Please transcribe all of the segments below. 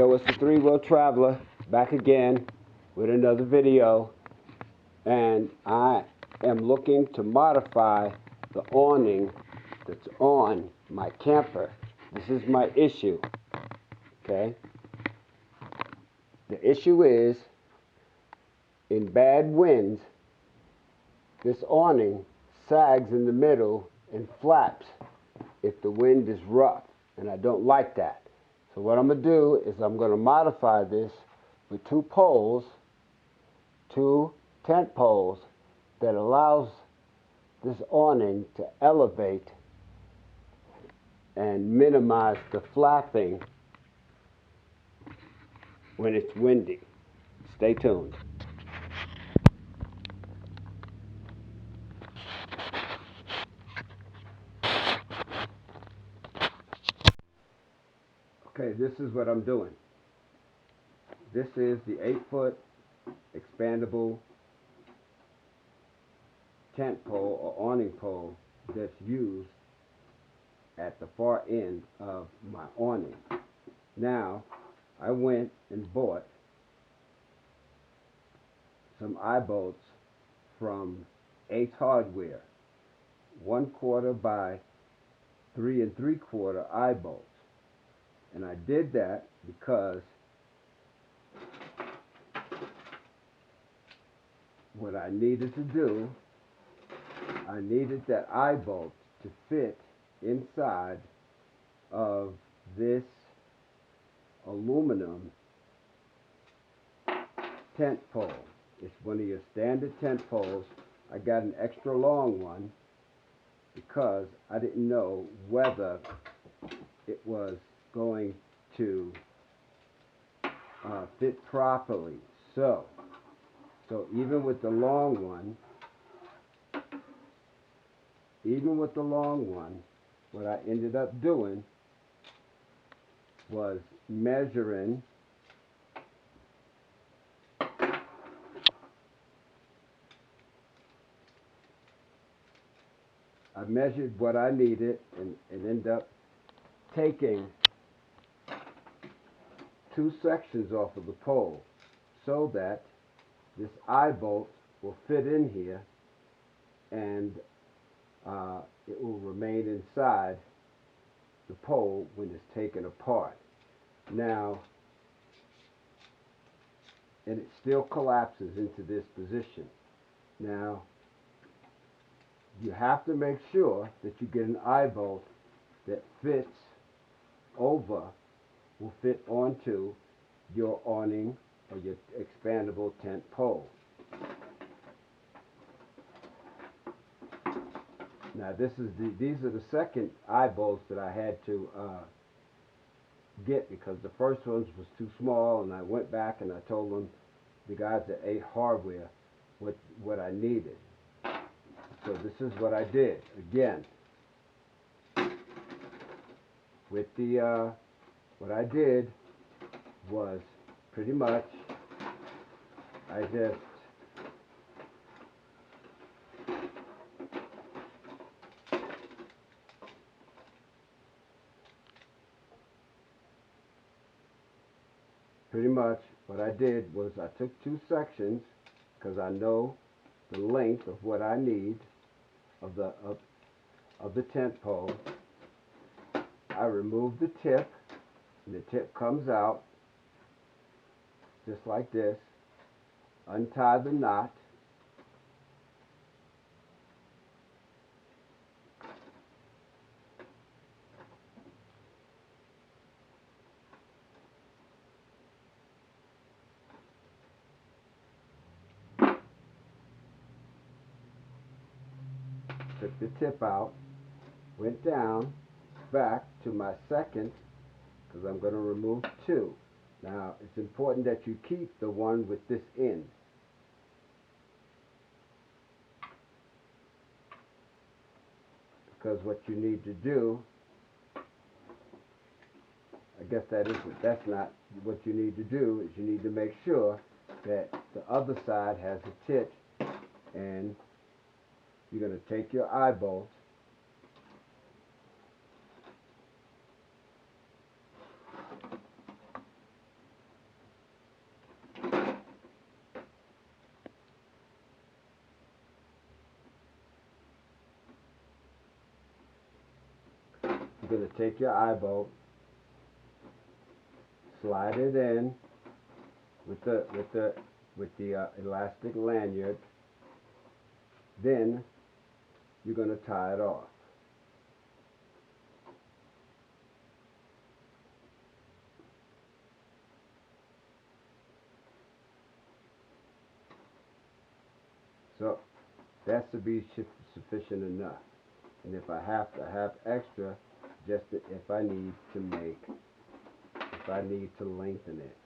Yo, it's the three-wheel traveler back again with another video, and I am looking to modify the awning that's on my camper. This is my issue, okay? The issue is, in bad winds, this awning sags in the middle and flaps if the wind is rough, and I don't like that. So what I'm going to do is I'm going to modify this with two tent poles that allows this awning to elevate and minimize the flapping when it's windy. Stay tuned. Okay, this is what I'm doing. This is the 8-foot expandable tent pole or awning pole that's used at the far end of my awning. Now, I went and bought some eye bolts from Ace Hardware, 1/4 by 3 3/4 eye bolts. And I did that because what I needed to do, I needed that eye bolt to fit inside of this aluminum tent pole. It's one of your standard tent poles. I got an extra long one because I didn't know whether it was going to fit properly. So even with the long one, what I ended up doing was measuring I measured what I needed and ended up taking 2 sections off of the pole so that this eye bolt will fit in here and it will remain inside the pole when it's taken apart. Now, and it still collapses into this position. Now, you have to make sure that you get an eye bolt that fits over, will fit onto your awning or your expandable tent pole. Now these are the second eye bolts that I had to get because the first ones was too small, and I went back and I told them, the guys at Ace Hardware, what I needed. So this is what I did. Again, with the what I did was pretty much I just I took 2 sections because I know the length of what I need of the tent pole. I removed the tip, and the tip comes out just like this. Untie the knot. Took the tip out, went down, back to my second, because I'm going to remove 2. Now, it's important that you keep the one with this end. Because what you need to do, I guess that's not what you need to do, is you need to make sure that the other side has a tip, and you're going to take your eye bolt you're going to take your eye bolt, slide it in with the elastic lanyard. Then you're going to tie it off. So that should be sufficient enough. And if I have to have extra, just if I need to lengthen it.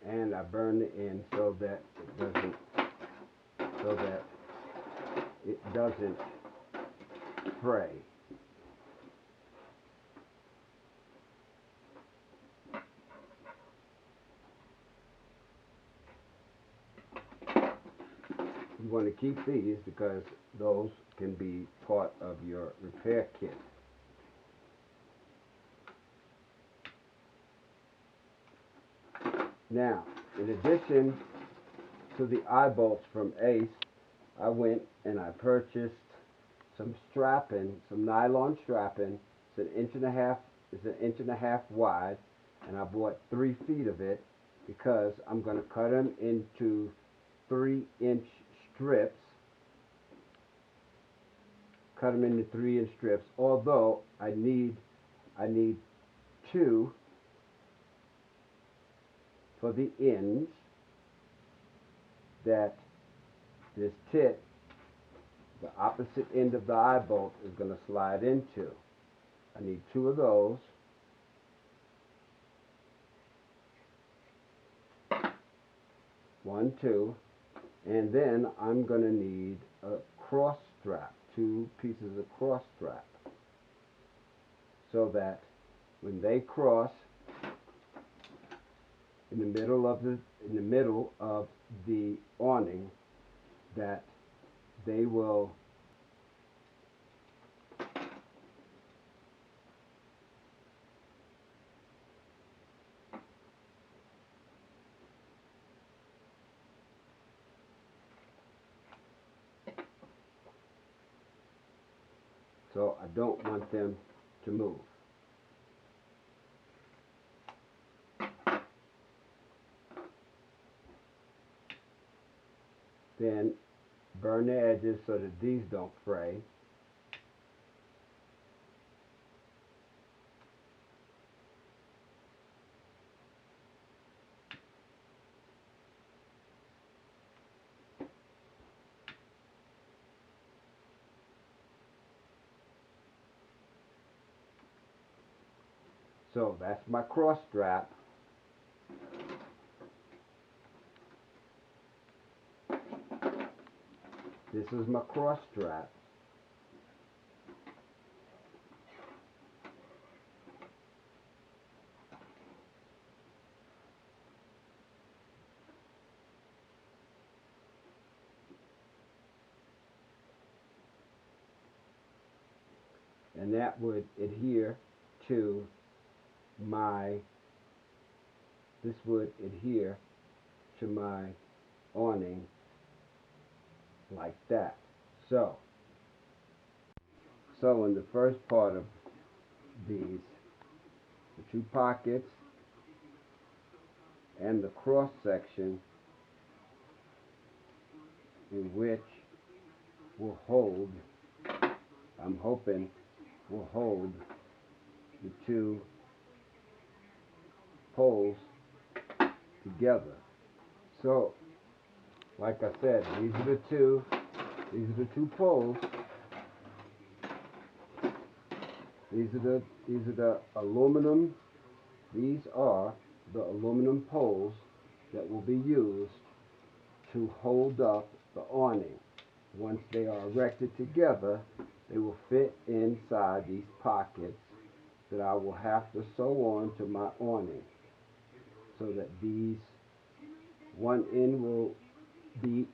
And I burn the end so that it doesn't fray. You want to keep these because those can be part of your repair kit. Now, in addition to the eye bolts from Ace, I went and I purchased some strapping, some nylon strapping. It's an inch and a half wide, and I bought 3 feet of it because I'm going to cut them into 3-inch strips. Cut them into 3-inch strips. Although I need 2 for the ends that this tit, the opposite end of the eye bolt, is going to slide into. I need 2 of those. One, 2, and then I'm going to need a cross strap, 2 pieces of cross strap, so that when they cross in the middle of the awning, that they will so I don't want them to move. Then burn the edges so that these don't fray. So that's my cross strap. This is my cross strap. And that would adhere to this would adhere to my awning like that. So in the first part of these, the 2 pockets and the cross section, in which will hold, I'm hoping will hold the 2 poles together. So, like I said, these are the 2 poles. These are the aluminum. These are the aluminum poles that will be used to hold up the awning. Once they are erected together, they will fit inside these pockets that I will have to sew on to my awning, so that one end will be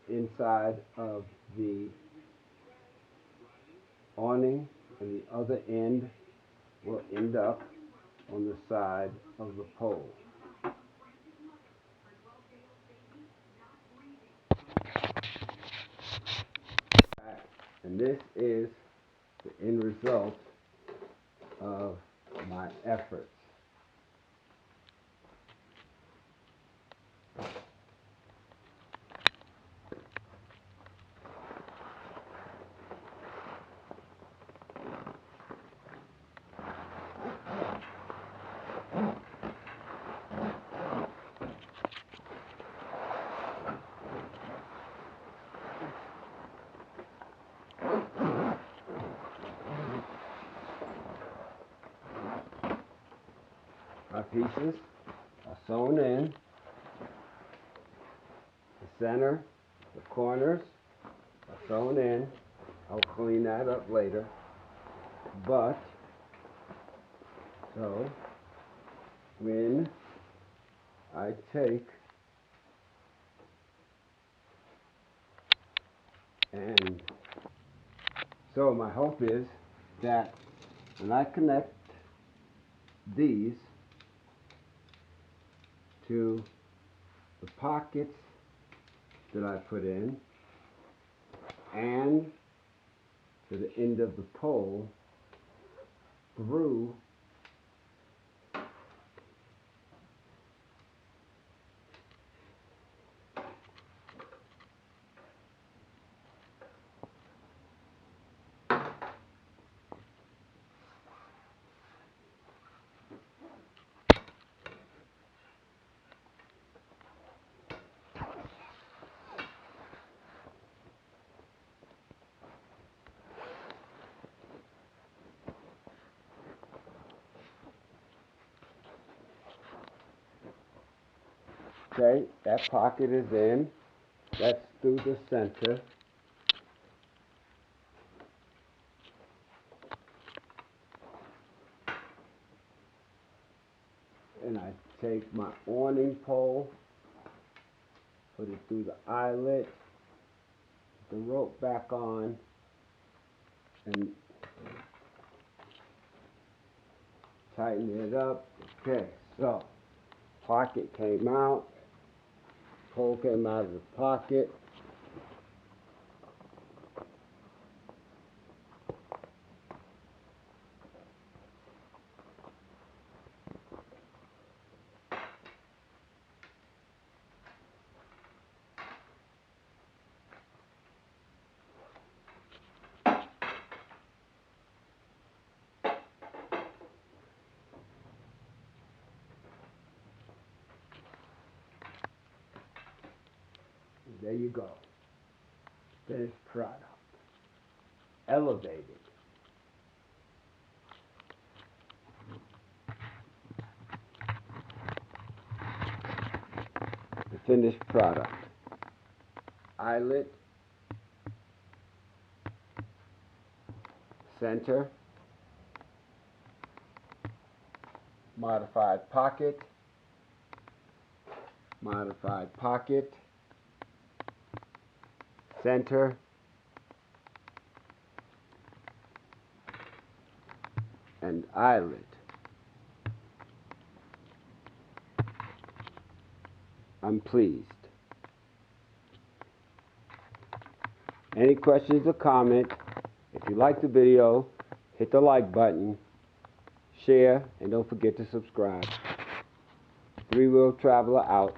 inside of the awning and the other end will end up on the side of the pole. And this is the end result of my efforts. My pieces are sewn in. The center, the corners are sewn in. I'll clean that up later. But, so, when I take and so my hope is that when I connect these to the pockets that I put in and to the end of the pole through okay, that pocket is in. That's through the center. And I take my awning pole, put it through the eyelet, put the rope back on, and tighten it up. Okay, so pocket came out, pole came out of the pocket. There you go. Finished product. Elevated. The finished product. Eyelet. Center. Modified pocket. Modified pocket. Center. And eyelet. I'm pleased. Any questions or comments? If you like the video, hit the like button, share, and don't forget to subscribe. Three-Wheel Traveler out.